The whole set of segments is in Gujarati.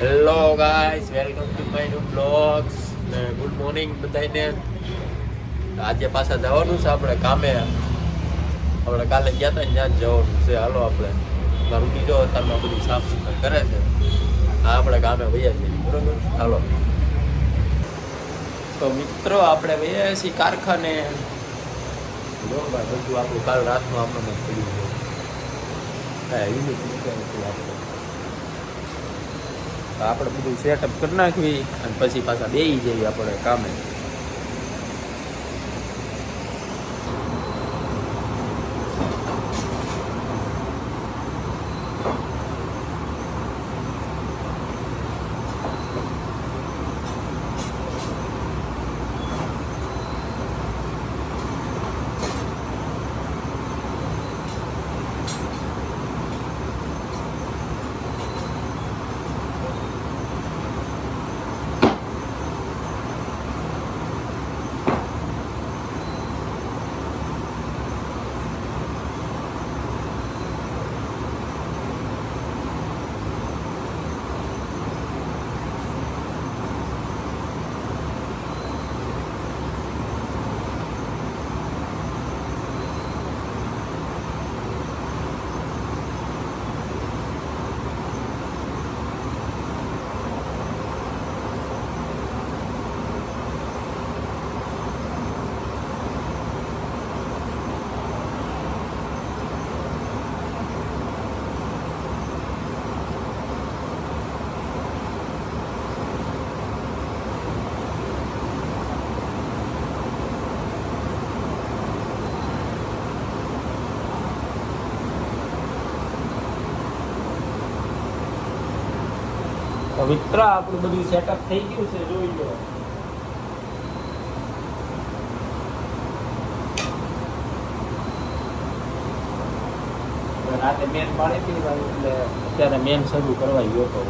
Hello guys, welcome to my new blogs ને ગુડ મોર્નિંગ બધાને. આજે પાછા જવાનું છે આપણે કામે. આપણે કાલે ગયા હતા ને ત્યાં જ જવાનું છે. હાલો આપણે મારું બીજો અત્યારમાં બધું સાફ સફાઈ કરે છે. હા, આપણે કામે વૈયા જઈએ, બરોબર. હાલો તો મિત્રો, આપણે વૈયા છીએ કારખાને. જો ભાઈ, બધું આપણું કાલ રાતનું આપણને પડ્યું છે. કાંઈ યુનિટ નથી આપણે. આપણે બધું સેટઅપ કરી નાખવી અને પછી પાછા બેસી જઈએ આપણે કામે. તો મિત્ર, આપણું બધું સેટઅપ થઈ ગયું છે, જોઈ લો. રાતે મેન પાડી હતી એટલે અત્યારે મેન શરૂ કરવા ગયો હતો.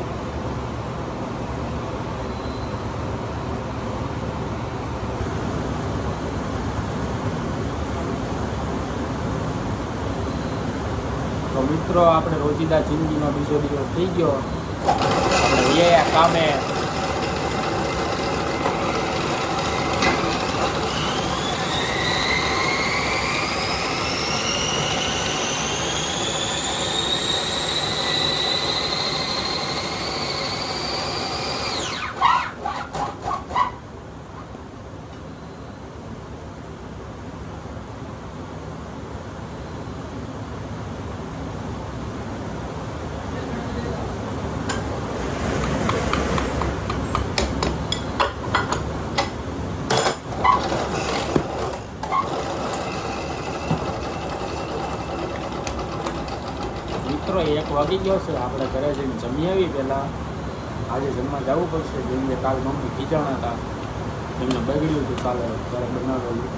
તો મિત્રો, આપણે રોજિંદા જિંદગીનો બીજો દિવસ થઈ ગયો. આપણે કામે. મિત્રો, 1 વાગી ગયો છે. આપણે ઘરે જઈને જમી આવી. પહેલાં આજે જમવા જવું પડશે. જેમ કે કાલ મમ્મી ખીજાણા હતા, એમને બગડ્યું હતું કાલે ઘરે બનાવેલું.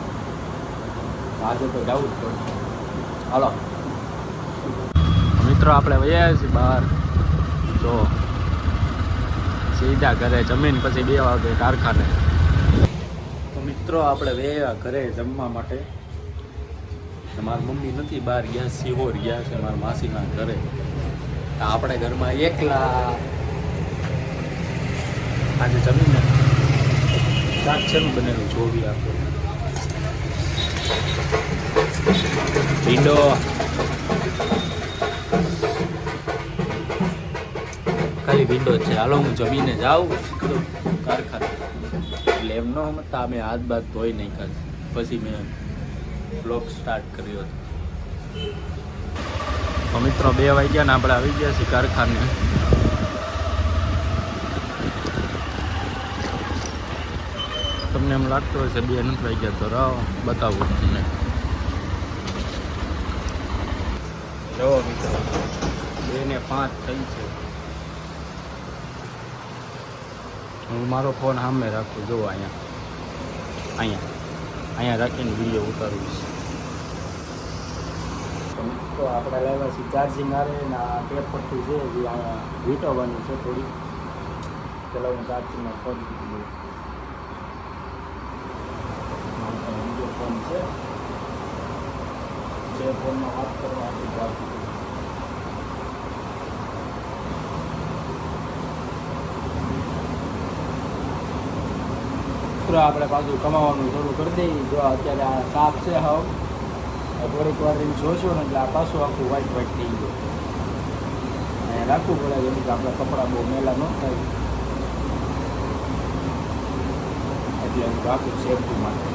આજે તો જવું જ પડશે. હાલો મિત્રો, આપણે વયા છીએ બહાર. જો સીધા ઘરે જમીન પછી 2 વાગે કારખાને. તો મિત્રો, આપણે વયા ઘરે જમવા માટે. મારી મમ્મી નથી, બહાર ગયા, સિહોર ગયા છે મારા માસીના ઘરે. આપણે ઘરમાં એકલા. આજે જમીને શાક છે ને બનેલું જોવી આપણે. ભીંડો, ખાલી ભીંડો છે. હાલો, હું જમીને જાઉં કારખાને. એટલે એમ ન સમજતા અમે હાથ બાથ ધોઈ નાખ્યા. પછી મેં બ્લોગ સ્ટાર્ટ કર્યો હતો. તો મિત્રો, 2 વાગ્યા ને આપણે આવી ગયા છીએ કારખાને. તમને એમ લાગતું હશે 2 નથી વાગ્યા, તો રાહ બતાવું તમને. જો મિત્રો, 2:05 થઈ છે. હું મારો ફોન સામે રાખું. જો અહીંયા રાખીને વિડીયો ઉતારું છું. તો આપણે લાવ્યા છીએ ચાર્જિંગ આરે ને આ ટેપ પટ્ટી છે, જે અહીંયા વીંટવવાની છે થોડી. પેલા હું ચાર્જિંગમાં ફોન કીધું. બીજો ફોન છે, જે ફોનમાં વાત કરવા આપી ચાર્જિંગ. મિત્રો આપણે પાછું કમાવાનું શરૂ કરી દઈએ. જો અત્યારે આ સાપ છે હાવ થોડીક વાર એમ જોશો ને એટલે આ પાછું આખું વ્હાઈટ વ્હાઈટ થઈ ગયું. અને રાખવું પડે જેમ કે આપણા કપડાં બહુ મેલા ન થાય એટલે આખું સેફટી માટે.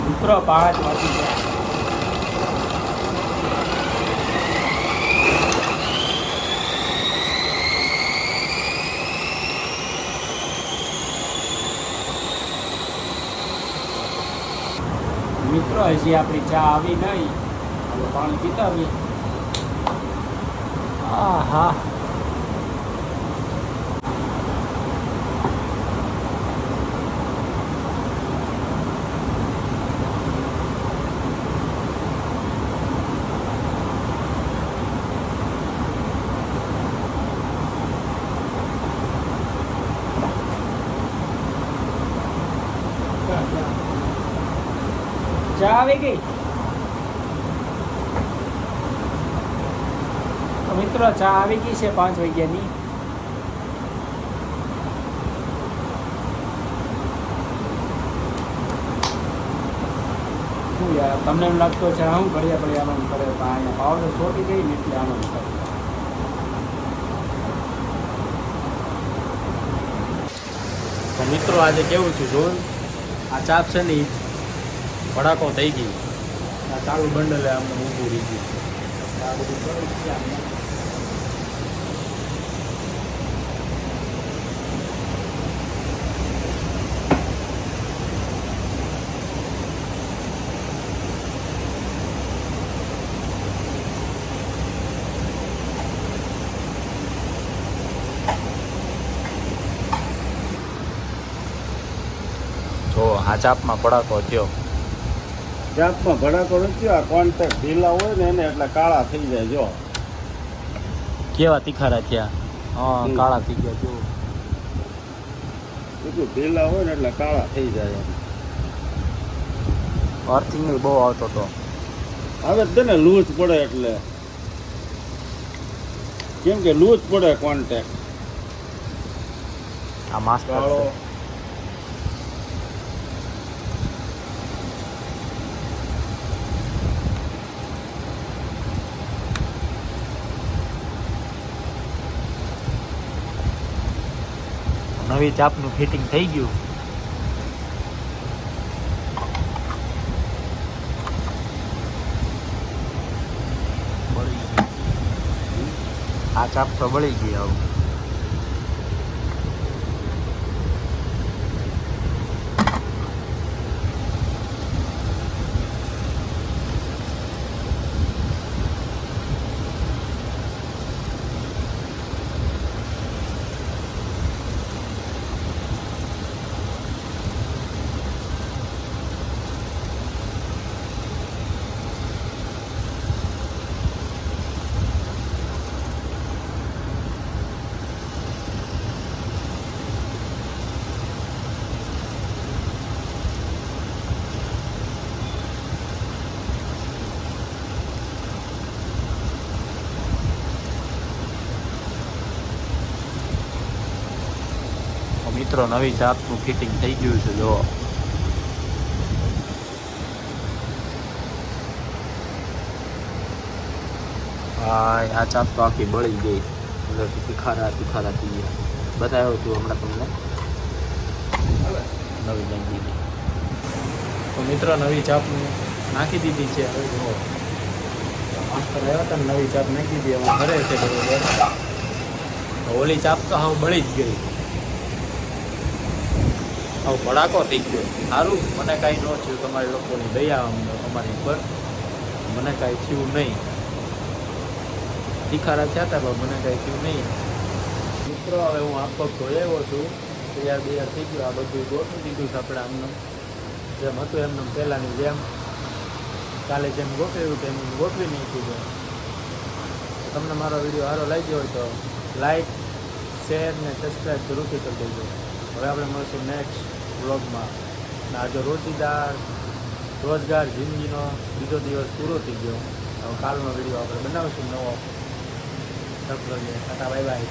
મિત્રો 5 વાગી ગયા. મિત્રો હજી આપણી ચા આવી નહીં, આપણે પાણી પીતા આવીએ. હા હા ચા આવી ગઈ. તો મિત્રો ચા આવી ગઈ છે 5 વાગ્યાની. શું યાર તમને એમ લાગતો છે હું ઘડિયા આનંદ કરે પણ અહીંયા પાવડર છોટી ગઈ ને એટલે આનંદ કરે. તો મિત્રો આજે કેવું છું જો આ ચાપ છે ને ભડાકો થઈ ગઈ. આ ચાલુ બંડલે અમને ઊભું રહી ગયું. આ બધું કરવું છે આપણે. તો આ ચાપમાં ભડાકો થયો. ચાપમાં ભડાકો નથી. આ કોન્ટેક્ટ ઢીલા હોય ને એને એટલે કાળા થઈ જાય. જો કેવા તીખારા થયા. હા કાળા થઈ ગયા જો. એટલું ઢીલા હોય ને એટલે કાળા થઈ જાય. અર્થિંગ બહુ આવતો હતો. હવે તને લૂઝ પડે એટલે કેમ કે લૂઝ પડે કોન્ટેક્ટ. આ માસ્ટર કાળો છે. નવી ચાપનું ફિટિંગ થઈ ગયું. આ ચાપ તો બળી ગઈ આવું. મિત્રો નવી ચાપનું ફિટિંગ થઈ ગયું છે જો. હા આ ચાપ તો આખી બળી ગઈ, અંદર તીખારા થઈ ગયા. બતાવ્યો તું હમણાં તમને નવી નાખી દીધી. તો મિત્રો નવી ચાપ નાખી દીધી છે. હવે જો માસ્ટર આવ્યા હતા ને નવી ચાપ નાખી દીધી, હવે ઘરે છે બરોબર. ઓલી ચાપ તો હાવ બળી જ ગઈ, આવું ભડાકો થઈ ગયો. સારું મને કાંઈ ન થયું, તમારી લોકોની દયા અમારી ઉપર, મને કાંઈ થયું નહીં. તીખારા થયા હતા પણ મને કાંઈ થયું નહીં. મિત્રો હવે હું આપ પગ ધોઈ આવ્યો છું, તૈયાર થઈ ગયું. આ બધું ગોઠવી દીધું છે આપણે આમને જેમ હતું એમને પહેલાંની જેમ, કાલે જેમ ગોઠવ્યું તેમ ગોઠવી નાખ્યું છે. તમને મારો વિડીયો સારો લાગ્યો હોય તો લાઈક, શેર ને સબસ્ક્રાઈબ જરૂરથી કરી દેજો. હવે આપણે મળશું નેક્સ્ટ વ્લોગમાં. અને આજે રોજગાર જિંદગીનો બીજો દિવસ પૂરો થઈ ગયો. હવે કાલનો વિડીયો આપણે બનાવીશું નવો. Tata bye bye.